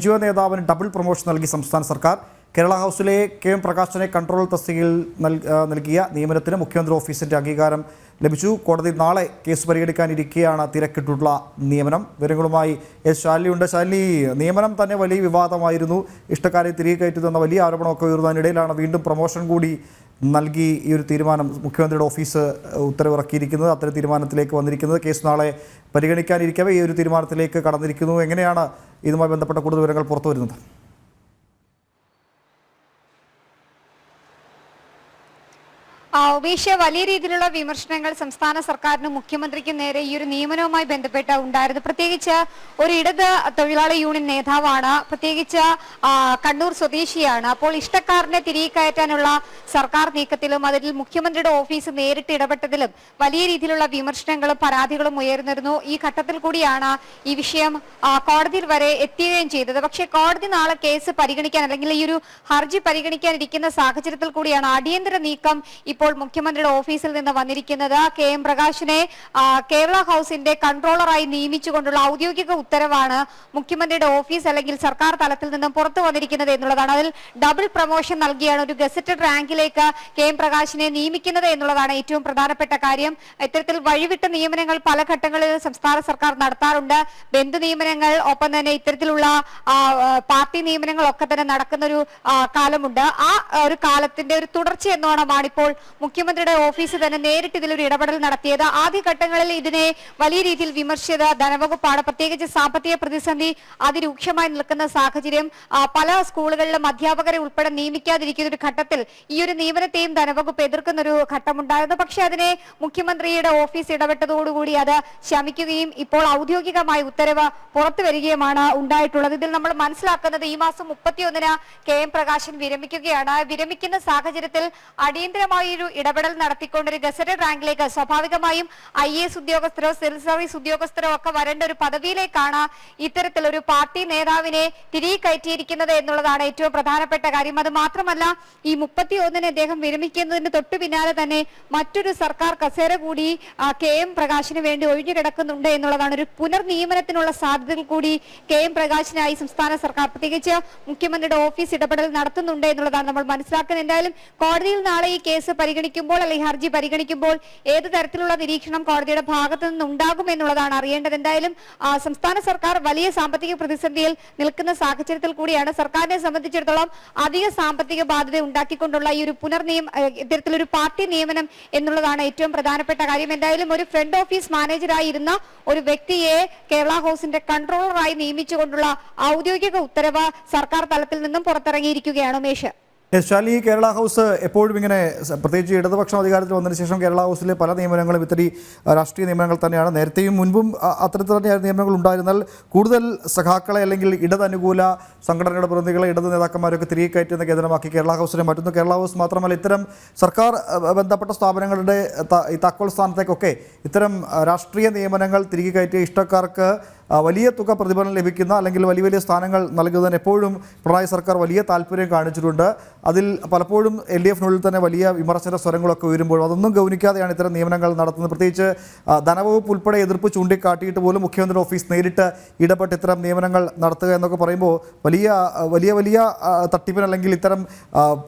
NGO നേതാവിന് double promotion നൽകി സംസ്ഥാന സർക്കാർ. കേരള ഹൗസിലെ KM പ്രകാശനെ കൺട്രോൾ തസ്തികയിൽ നൽകിയ നിയമനത്തിന് മുഖ്യമന്ത്രി ഓഫീസിന്റെ അംഗീകാരം ലഭിച്ചു. കോടതി നാളെ കേസ് പരിഗണിക്കാനിരിക്കെയാണ് തിരക്കിട്ടുള്ള നിയമനം. വിവരങ്ങളുമായി ശാലിനിയുണ്ട്. ശാലിനി, നിയമനം തന്നെ വലിയ വിവാദമായിരുന്നു. ഇഷ്ടക്കാരെ തിരികെ കയറ്റുന്ന വലിയ ആരോപണമൊക്കെ ഉയർന്നതിനിടയിലാണ് വീണ്ടും പ്രൊമോഷൻ കൂടി നൽകി ഈ ഒരു തീരുമാനം മുഖ്യമന്ത്രിയുടെ ഓഫീസ് ഉത്തരവിറക്കിയിരിക്കുന്നത്. അത്തരം തീരുമാനത്തിലേക്ക് വന്നിരിക്കുന്നത്. കേസ് നാളെ പരിഗണിക്കാനിരിക്കവേ ഈ ഒരു തീരുമാനത്തിലേക്ക് കടന്നിരിക്കുന്നു. എങ്ങനെയാണ് ഇതുമായി ബന്ധപ്പെട്ട കൂടുതൽ വിവരങ്ങൾ പുറത്തു വരുന്നത്? ഉമേഷ്, വലിയ രീതിയിലുള്ള വിമർശനങ്ങൾ സംസ്ഥാന സർക്കാരിനും മുഖ്യമന്ത്രിക്കും നേരെ ഈ ഒരു നിയമനവുമായി ബന്ധപ്പെട്ട് ഉണ്ടായിരുന്നു. പ്രത്യേകിച്ച് ഒരു ഇടത് തൊഴിലാളി യൂണിയൻ നേതാവാണ്, പ്രത്യേകിച്ച് കണ്ണൂർ സ്വദേശിയാണ്. അപ്പോൾ ഇഷ്ടക്കാരനെ തിരികെ കയറ്റാനുള്ള സർക്കാർ നീക്കത്തിലും അതിൽ മുഖ്യമന്ത്രിയുടെ ഓഫീസ് നേരിട്ട് ഇടപെട്ടതിലും വലിയ രീതിയിലുള്ള വിമർശനങ്ങളും പരാതികളും ഉയർന്നിരുന്നു. ഈ ഘട്ടത്തിൽ കൂടിയാണ് ഈ വിഷയം കോടതിയിൽ വരെ എത്തുകയും ചെയ്തത്. പക്ഷേ കോടതി നാളെ കേസ് പരിഗണിക്കാൻ അല്ലെങ്കിൽ ഈ ഒരു ഹർജി പരിഗണിക്കാനിരിക്കുന്ന സാഹചര്യത്തിൽ കൂടിയാണ് അടിയന്തര നീക്കം ഇപ്പോൾ മുഖ്യമന്ത്രിയുടെ ഓഫീസിൽ നിന്ന് വന്നിരിക്കുന്നത്. KM പ്രകാശിനെ കേരള ഹൗസിന്റെ കൺട്രോളറായി നിയമിച്ചുകൊണ്ടുള്ള ഔദ്യോഗിക ഉത്തരവാണ് മുഖ്യമന്ത്രിയുടെ ഓഫീസ് അല്ലെങ്കിൽ സർക്കാർ തലത്തിൽ നിന്നും പുറത്തു വന്നിരിക്കുന്നത് എന്നുള്ളതാണ്. അതിൽ ഡബിൾ പ്രൊമോഷൻ നൽകിയാണ് ഒരു ഗസറ്റഡ് റാങ്കിലേക്ക് KM പ്രകാശിനെ നിയമിക്കുന്നത് എന്നുള്ളതാണ് ഏറ്റവും പ്രധാനപ്പെട്ട കാര്യം. ഇത്തരത്തിൽ വഴിവിട്ട നിയമനങ്ങൾ പല ഘട്ടങ്ങളിൽ സംസ്ഥാന സർക്കാർ നടത്താറുണ്ട്. ബന്ധു നിയമനങ്ങൾ, ഒപ്പം തന്നെ ഇത്തരത്തിലുള്ള പാർട്ടി നിയമനങ്ങളൊക്കെ തന്നെ നടക്കുന്ന ഒരു കാലമുണ്ട്. ആ ഒരു കാലത്തിന്റെ ഒരു തുടർച്ച എന്നോണമാണ് ഇപ്പോൾ മുഖ്യമന്ത്രിയുടെ ഓഫീസ് തന്നെ നേരിട്ട് ഇതിലൊരു ഇടപെടൽ നടത്തിയത്. ആദ്യഘട്ടങ്ങളിൽ ഇതിനെ വലിയ രീതിയിൽ വിമർശിച്ചത് ധനവകുപ്പാണ്. പ്രത്യേകിച്ച് സാമ്പത്തിക പ്രതിസന്ധി അതിരൂക്ഷമായി നിൽക്കുന്ന സാഹചര്യം, പല സ്കൂളുകളിലും അധ്യാപകരെ ഉൾപ്പെടെ നിയമിക്കാതിരിക്കുന്ന ഒരു ഘട്ടത്തിൽ ഈ ഒരു നിയമനത്തെയും ധനവകുപ്പ് എതിർക്കുന്ന ഒരു ഘട്ടമുണ്ടായിരുന്നു. പക്ഷെ അതിനെ മുഖ്യമന്ത്രിയുടെ ഓഫീസ് ഇടപെട്ടതോടുകൂടി അത് ശമിക്കുകയും ഇപ്പോൾ ഔദ്യോഗികമായ ഉത്തരവ് പുറത്തു വരികയുമാണ് ഉണ്ടായിട്ടുള്ളത്. ഇതിൽ നമ്മൾ മനസ്സിലാക്കുന്നത് ഈ മാസം 31-ന് KM പ്രകാശൻ വിരമിക്കുകയാണ്. വിരമിക്കുന്ന സാഹചര്യത്തിൽ അടിയന്തരമായ ഒരു ഇടപെടൽ നടത്തിക്കൊണ്ട് ഒരു ഗസറ്റഡ് റാങ്കിലേക്ക് സ്വാഭാവികമായും IAS ഉദ്യോഗസ്ഥരോ സിവിൽ സർവീസ് ഉദ്യോഗസ്ഥരോ ഒക്കെ വരേണ്ട ഒരു പദവിയിലേക്കാണ് ഇത്തരത്തിലൊരു പാർട്ടി നേതാവിനെ തിരികെ കയറ്റിയിരിക്കുന്നത് എന്നുള്ളതാണ് ഏറ്റവും പ്രധാനപ്പെട്ട കാര്യം. അത് മാത്രമല്ല, ഈ 31-ന് അദ്ദേഹം വിരമിക്കുന്നതിന് തൊട്ടു പിന്നാലെ തന്നെ മറ്റൊരു സർക്കാർ കസേര കൂടി KM പ്രകാശിന് വേണ്ടി ഒഴിഞ്ഞു കിടക്കുന്നുണ്ട് എന്നുള്ളതാണ്. ഒരു പുനർനിയമനത്തിനുള്ള സാധ്യതകൾ കൂടി KM പ്രകാശിനായി സംസ്ഥാന സർക്കാർ പ്രത്യേകിച്ച് മുഖ്യമന്ത്രിയുടെ ഓഫീസ് ഇടപെടൽ നടത്തുന്നുണ്ട് എന്നുള്ളതാണ് നമ്മൾ മനസ്സിലാക്കുന്നത്. എന്തായാലും കോടതിയിൽ നാളെ ഈ കേസ് പരിഗണിക്കുമ്പോൾ അല്ലെങ്കിൽ ഹർജി പരിഗണിക്കുമ്പോൾ ഏത് തരത്തിലുള്ള നിരീക്ഷണം കോടതിയുടെ ഭാഗത്തു നിന്നുണ്ടാകും എന്നുള്ളതാണ് അറിയേണ്ടത്. എന്തായാലും സംസ്ഥാന സർക്കാർ വലിയ സാമ്പത്തിക പ്രതിസന്ധിയിൽ നിൽക്കുന്ന സാഹചര്യത്തിൽ കൂടിയാണ് സർക്കാരിനെ സംബന്ധിച്ചിടത്തോളം അധിക സാമ്പത്തിക ബാധ്യത ഉണ്ടാക്കിക്കൊണ്ടുള്ള ഈ ഒരു ഇത്തരത്തിലൊരു പാർട്ടി നിയമനം എന്നുള്ളതാണ് ഏറ്റവും പ്രധാനപ്പെട്ട കാര്യം. എന്തായാലും ഒരു ഫ്രണ്ട് ഓഫീസ് മാനേജറായി ഇരുന്ന ഒരു വ്യക്തിയെ കേരള ഹൗസിന്റെ കൺട്രോളറായി നിയമിച്ചുകൊണ്ടുള്ള ഔദ്യോഗിക ഉത്തരവ് സർക്കാർ തലത്തിൽ നിന്നും പുറത്തിറങ്ങിയിരിക്കുകയാണ്. ഉമേഷ്, ശാലി, കേരള ഹൗസ് എപ്പോഴും ഇങ്ങനെ, പ്രത്യേകിച്ച് ഇടതുപക്ഷം അധികാരത്തിൽ വന്നതിന് ശേഷം കേരള ഹൗസിലെ പല നിയമനങ്ങളും ഇത്തിരി രാഷ്ട്രീയ നിയമനങ്ങൾ തന്നെയാണ്. നേരത്തെയും മുൻപും അത്തരത്തിൽ തന്നെയായിരുന്നു നിയമനങ്ങൾ ഉണ്ടായിരുന്നാൽ കൂടുതൽ സഖാക്കളെ അല്ലെങ്കിൽ ഇടതനുകൂല സംഘടനയുടെ പ്രതിനിധികളെ ഇടത് നേതാക്കന്മാരൊക്കെ തിരികെ കയറ്റുന്ന കേന്ദ്രമാക്കി കേരള ഹൗസിനെ മാറ്റുന്നു. കേരള ഹൗസ് മാത്രമല്ല, ഇത്തരം സർക്കാർ ബന്ധപ്പെട്ട സ്ഥാപനങ്ങളുടെ ഈ താക്കോൽ സ്ഥാനത്തേക്കൊക്കെ ഇത്തരം രാഷ്ട്രീയ നിയമനങ്ങൾ തിരികെ കയറ്റിയ ഇഷ്ടക്കാർക്ക് വലിയ തുക പ്രതിഫലം ലഭിക്കുന്ന അല്ലെങ്കിൽ വലിയ വലിയ സ്ഥാനങ്ങൾ നൽകുന്നതിന് എപ്പോഴും പിണറായി സർക്കാർ വലിയ താല്പര്യം കാണിച്ചിട്ടുണ്ട്. അതിൽ പലപ്പോഴും LDFനുള്ളിൽ തന്നെ വലിയ വിമർശന സ്വരങ്ങളൊക്കെ ഉയരുമ്പോഴും അതൊന്നും ഗൗനിക്കാതെയാണ് ഇത്തരം നിയമനങ്ങൾ നടത്തുന്നത്. പ്രത്യേകിച്ച് ധനവകുപ്പ് ഉൾപ്പെടെ എതിർപ്പ് ചൂണ്ടിക്കാട്ടിയിട്ട് പോലും മുഖ്യമന്ത്രി ഓഫീസ് നേരിട്ട് ഇടപെട്ട് ഇത്തരം നിയമനങ്ങൾ നടത്തുക എന്നൊക്കെ പറയുമ്പോൾ വലിയ വലിയ വലിയ തട്ടിപ്പിന് അല്ലെങ്കിൽ ഇത്തരം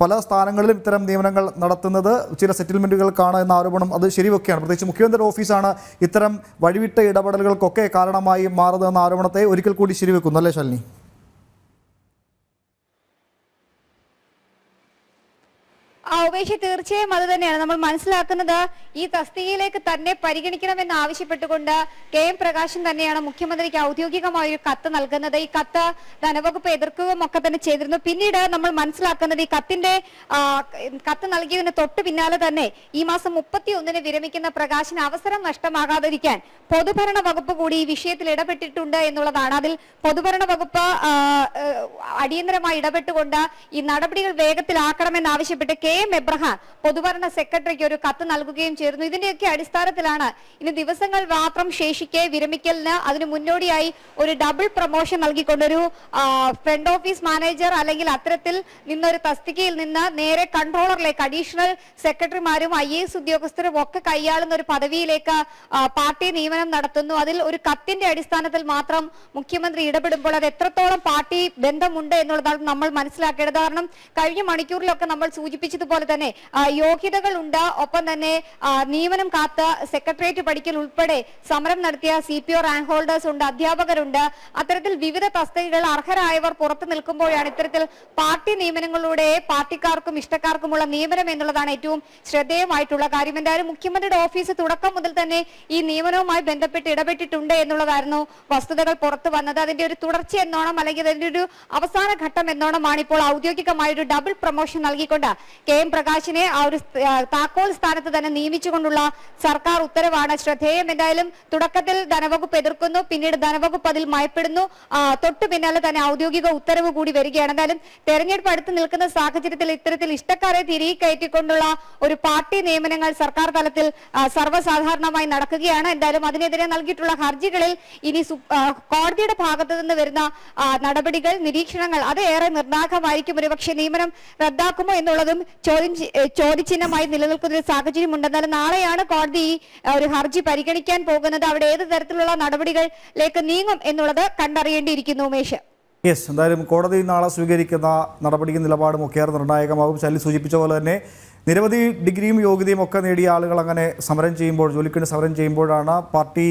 പല സ്ഥാനങ്ങളിലും ഇത്തരം നിയമനങ്ങൾ നടത്തുന്നത് ചില സെറ്റിൽമെൻറ്റുകൾക്കാണ് എന്ന ആരോപണം അത് ശരിവെക്കുകയാണ്. പ്രത്യേകിച്ച് മുഖ്യമന്ത്രി ഓഫീസാണ് ഇത്തരം വഴിവിട്ട ഇടപെടലുകൾക്കൊക്കെ കാരണമായി മാറുന്നതെന്ന ആരോപണത്തെ ഒരിക്കൽ കൂടി ശരിവെക്കുന്നു. അല്ലേ ശാലിനി? ഉമേഷ്, തീർച്ചയായും അത് തന്നെയാണ് നമ്മൾ മനസ്സിലാക്കുന്നത്. ഈ തസ്തികയിലേക്ക് തന്നെ പരിഗണിക്കണമെന്ന് ആവശ്യപ്പെട്ടുകൊണ്ട് KM പ്രകാശൻ തന്നെയാണ് മുഖ്യമന്ത്രിക്ക് ഔദ്യോഗികമായ ഒരു കത്ത് നൽകുന്നത്. ഈ കത്ത് ധനവകുപ്പ് എതിർക്കുകയും ഒക്കെ തന്നെ ചെയ്തിരുന്നു. പിന്നീട് നമ്മൾ മനസ്സിലാക്കുന്നത് ഈ കത്ത് നൽകിയതിന് തൊട്ട് പിന്നാലെ തന്നെ ഈ മാസം 31-ന് വിരമിക്കുന്ന പ്രകാശിന് അവസരം നഷ്ടമാകാതിരിക്കാൻ പൊതുഭരണ വകുപ്പ് കൂടി ഈ വിഷയത്തിൽ ഇടപെട്ടിട്ടുണ്ട് എന്നുള്ളതാണ്. അതിൽ പൊതുഭരണ വകുപ്പ് അടിയന്തരമായി ഇടപെട്ടുകൊണ്ട് ഈ നടപടികൾ വേഗത്തിലാക്കണമെന്നാവശ്യപ്പെട്ട് KM എബ്രഹാം പൊതുഭരണ സെക്രട്ടറിക്ക് ഒരു കത്ത് നൽകുകയും ചെയ്തിരുന്നു. ഇതിന്റെയൊക്കെ അടിസ്ഥാനത്തിലാണ് ഇനി ദിവസങ്ങൾ മാത്രം ശേഷിക്കെ വിരമിക്കലിന് അതിന് മുന്നോടിയായി ഒരു ഡബിൾ പ്രൊമോഷൻ നൽകിക്കൊണ്ടൊരു ഫ്രണ്ട് ഓഫീസ് മാനേജർ അല്ലെങ്കിൽ അത്തരത്തിൽ നിന്നൊരു തസ്തികയിൽ നിന്ന് നേരെ കൺട്രോളറിലേക്ക് അഡീഷണൽ സെക്രട്ടറിമാരും IAS ഉദ്യോഗസ്ഥരും ഒക്കെ കൈയാളുന്ന ഒരു പദവിയിലേക്ക് പാർട്ടി നിയമനം നടത്തുന്നു. അതിൽ ഒരു കത്തിന്റെ അടിസ്ഥാനത്തിൽ മാത്രം മുഖ്യമന്ത്രി ഇടപെടുമ്പോൾ അത് എത്രത്തോളം പാർട്ടി ബന്ധമുണ്ട് എന്നുള്ളതാണ് നമ്മൾ മനസ്സിലാക്കേണ്ടത്. കാരണം കഴിഞ്ഞ മണിക്കൂറിലൊക്കെ നമ്മൾ സൂചിപ്പിച്ചതുപോലെ തന്നെ യോഗ്യതകൾ ഉണ്ട്, ഒപ്പം തന്നെ നിയമനം കാത്ത് സെക്രട്ടേറിയറ്റ് പഠിക്കൽ ഉൾപ്പെടെ സമരം നടത്തിയ CPO റാങ്ക് ഹോൾഡേഴ്സ് ഉണ്ട്, അധ്യാപകരുണ്ട്. അത്തരത്തിൽ വിവിധ തസ്തികകൾ അർഹരായവർ പുറത്തു നിൽക്കുമ്പോഴാണ് ഇത്തരത്തിൽ പാർട്ടി നിയമനങ്ങളിലൂടെ പാർട്ടിക്കാർക്കും ഇഷ്ടക്കാർക്കുമുള്ള നിയമനം എന്നുള്ളതാണ് ഏറ്റവും ശ്രദ്ധേയമായിട്ടുള്ള കാര്യം. എന്തായാലും മുഖ്യമന്ത്രിയുടെ ഓഫീസ് തുടക്കം മുതൽ തന്നെ ഈ നിയമനവുമായി ബന്ധപ്പെട്ട് ഇടപെട്ടിട്ടുണ്ട് എന്നുള്ളതായിരുന്നു വസ്തുതകൾ പുറത്തു വന്നത്. അതിന്റെ ഒരു തുടർച്ച എന്നോണം അല്ലെങ്കിൽ അതിന്റെ ഒരു അവസാന ഘട്ടം എന്നോണമാണ് ഇപ്പോൾ ഔദ്യോഗികമായ ഒരു ഡബിൾ പ്രൊമോഷൻ നൽകിക്കൊണ്ട് KM പ്രകാശിനെ ആ ഒരു താക്കോൽ സ്ഥാനത്ത് തന്നെ നിയമിച്ചുകൊണ്ടുള്ള സർക്കാർ ഉത്തരവാണ് ശ്രദ്ധേയം. എന്തായാലും തുടക്കത്തിൽ ധനവകുപ്പ് എതിർക്കുന്നു, പിന്നീട് ധനവകുപ്പ് അതിൽ മയപ്പെടുന്നു, തൊട്ടു പിന്നാലെ തന്നെ ഔദ്യോഗിക ഉത്തരവ് കൂടി വരികയാണ്. എന്തായാലും തെരഞ്ഞെടുപ്പ് അടുത്ത് നിൽക്കുന്ന സാഹചര്യത്തിൽ ഇത്തരത്തിൽ ഇഷ്ടക്കാരെ തിരികെ കയറ്റിക്കൊണ്ടുള്ള ഒരു പാർട്ടി നിയമനങ്ങൾ സർക്കാർ തലത്തിൽ സർവ്വസാധാരണമായി നടക്കുകയാണ്. എന്തായാലും അതിനെതിരെ നൽകിയിട്ടുള്ള ഹർജികളിൽ ഇനി കോടതിയുടെ ഭാഗത്തു നിന്ന് വരുന്ന നടപടികൾ, നിരീക്ഷണങ്ങൾ അത് ഏറെ നിർണായകമായിരിക്കും. ഒരുപക്ഷെ നിയമനം റദ്ദാക്കുമോ എന്നുള്ളതും ചോദ്യചിഹ്നമായി നിലനിൽക്കുന്ന ഒരു സാഹചര്യം ഉണ്ടെന്നാലും നാളെയാണ് കോടതി ഒരു ഹർജി പരിഗണിക്കാൻ പോകുന്നത്. അവിടെ ഏത് തരത്തിലുള്ള നടപടികളിലേക്ക് നീങ്ങും എന്നുള്ളത് കണ്ടറിയേണ്ടിയിരിക്കുന്നു. ഉമേഷ്, യെസ്, എന്തായാലും കോടതി നാളെ സ്വീകരിക്കുന്ന നടപടിയും നിലപാടും ഒക്കെ നിർണായകമാകും. ശൈലി സൂചിപ്പിച്ച പോലെ തന്നെ നിരവധി ഡിഗ്രിയും യോഗ്യതയും ഒക്കെ നേടിയ ആളുകൾ അങ്ങനെ സമരം ചെയ്യുമ്പോൾ, ജോലിക്ക് സമരം ചെയ്യുമ്പോഴാണ് പാർട്ടി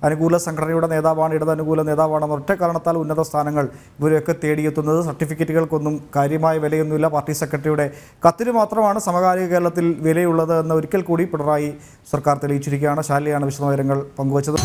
അനുകൂല സംഘടനയുടെ നേതാവാണ്, ഇടത് അനുകൂല നേതാവാണെന്ന ഒറ്റ കാരണത്താൽ ഉന്നത സ്ഥാനങ്ങൾ ഇവരെയൊക്കെ തേടിയെത്തുന്നത്. സർട്ടിഫിക്കറ്റുകൾക്കൊന്നും കാര്യമായ വിലയൊന്നുമില്ല. പാർട്ടി സെക്രട്ടറിയുടെ കത്തിന് മാത്രമാണ് സമകാലിക കേരളത്തിൽ വിലയുള്ളത് എന്ന് ഒരിക്കൽ കൂടി പിണറായി സർക്കാർ തെളിയിച്ചിരിക്കുകയാണ്. ശാലിയാണ് വിശദവിവരങ്ങൾ പങ്കുവച്ചത്.